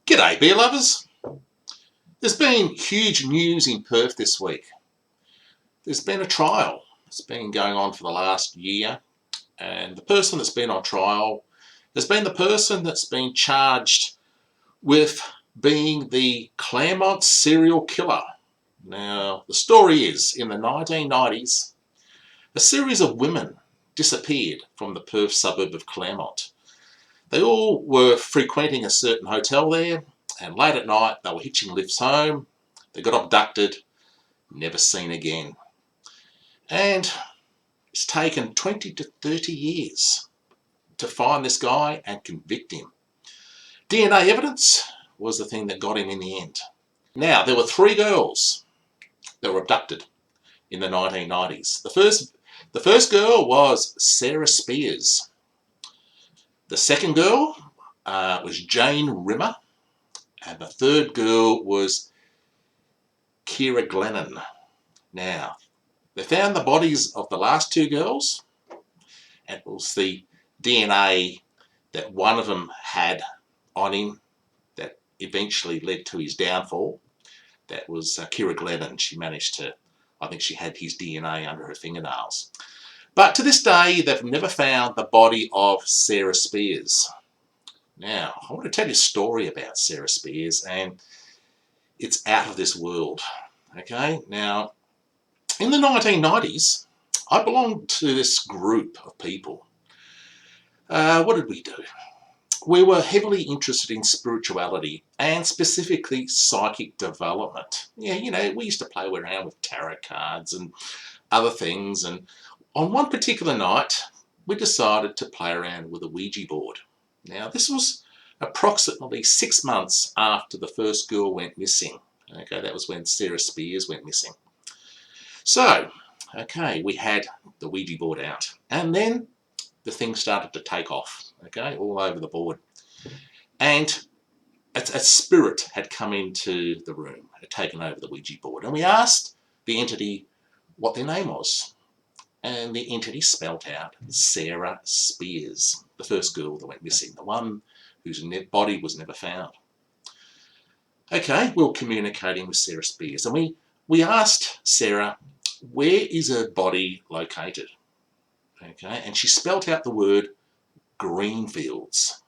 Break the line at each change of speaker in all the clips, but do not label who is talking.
G'day beer lovers. There's been huge news in Perth this week. There's been a trial. It's been going on for the last year, and the person that's been on trial has been the person that's been charged with being the Claremont serial killer. Now, the story is, in the 1990s, a series of women disappeared from the Perth suburb of Claremont. They all were frequenting a certain hotel there, and late at night they were hitching lifts home. They got abducted, never seen again. And it's taken 20 to 30 years to find this guy and convict him. DNA evidence was the thing that got him in the end. Now, there were 3 girls that were abducted in the 1990s. The first girl was Sarah Spiers. The second girl was Jane Rimmer, and the third girl was Kira Glennon. Now, they found the bodies of the last 2 girls, and it was the DNA that one of them had on him that eventually led to his downfall. That was Kira Glennon. She managed to, I think she had his DNA under her fingernails. But to this day, they've never found the body of Sarah Spiers. Now, I want to tell you a story about Sarah Spiers, and it's out of this world. Okay, now, in the 1990s, I belonged to this group of people. What did we do? We were heavily interested in spirituality and specifically psychic development. Yeah, you know, we used to play around with tarot cards and other things, and on one particular night, we decided to play around with a Ouija board. Now, this was approximately 6 months after the first girl went missing. Okay, that was when Sarah Spiers went missing. So, okay, we had the Ouija board out, and then the thing started to take off, okay, all over the board. And a spirit had come into the room, had taken over the Ouija board, and we asked the entity what their name was. And the entity spelt out Sarah Spiers, the first girl that went missing, the one whose body was never found. Okay, we were communicating with Sarah Spiers, and we asked Sarah, where is her body located? Okay, and she spelt out the word Greenfields.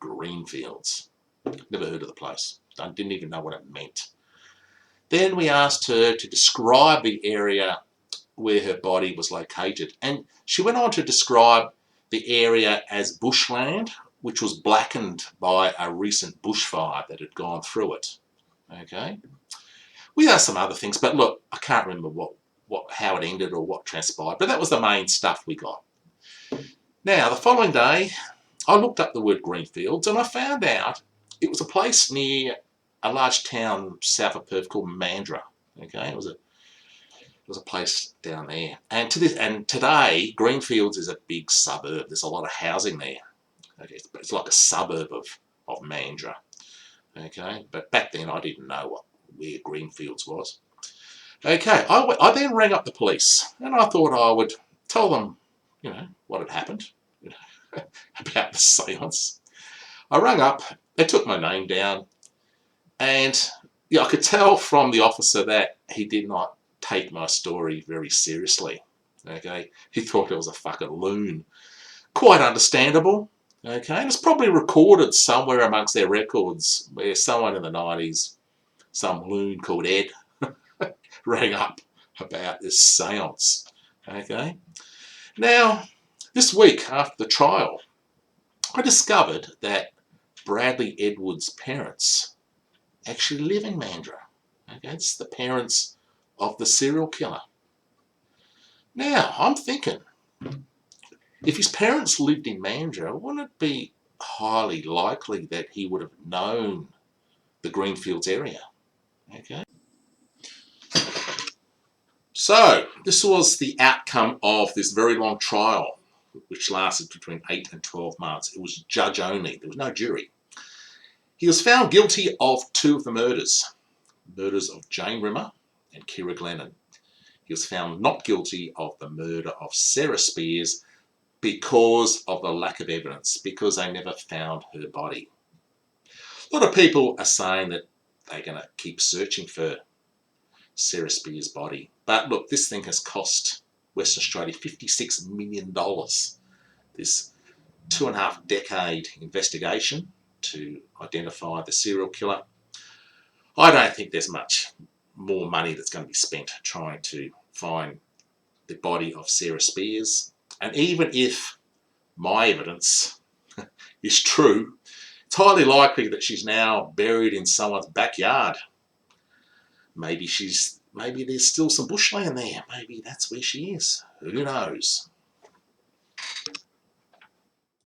Greenfields. Never heard of the place. I didn't even know what it meant. Then we asked her to describe the area where her body was located, and she went on to describe the area as bushland, which was blackened by a recent bushfire that had gone through it. Okay, we asked some other things, but look, I can't remember how it ended or what transpired, but that was the main stuff we got. Now, the following day, I looked up the word Greenfields, and I found out it was a place near a large town south of Perth called Mandurah. Okay, it was a place down there, and today Greenfields is a big suburb. There's a lot of housing there. Okay, it's like a suburb of Mandurah. Okay, but back then I didn't know where Greenfields was. Okay, I then rang up the police, and I thought I would tell them, you know, what had happened, you know, about the seance. I rang up. They took my name down, and yeah, I could tell from the officer that he did not take my story very seriously. Okay, he thought I was a fucking loon. Quite understandable. Okay, and it's probably recorded somewhere amongst their records where someone in the 90s, some loon called Ed, rang up about this seance. Okay, now this week after the trial, I discovered that Bradley Edwards' parents actually live in Mandurah. Okay, it's the parents of the serial killer. Now, I'm thinking, if his parents lived in Mandurah, wouldn't it be highly likely that he would have known the Greenfields area? Okay. So, this was the outcome of this very long trial, which lasted between 8 and 12 months. It was judge only. There was no jury. He was found guilty of 2 of the murders of Jane Rimmer and Kira Glennon. He was found not guilty of the murder of Sarah Spiers because of the lack of evidence, because they never found her body. A lot of people are saying that they're going to keep searching for Sarah Spiers' body. But look, this thing has cost Western Australia $56 million. This 2.5 decade investigation to identify the serial killer. I don't think there's much more money that's going to be spent trying to find the body of Sarah Spiers. And even if my evidence is true, it's highly likely that she's now buried in someone's backyard. Maybe there's still some bushland there. Maybe that's where she is. Who knows?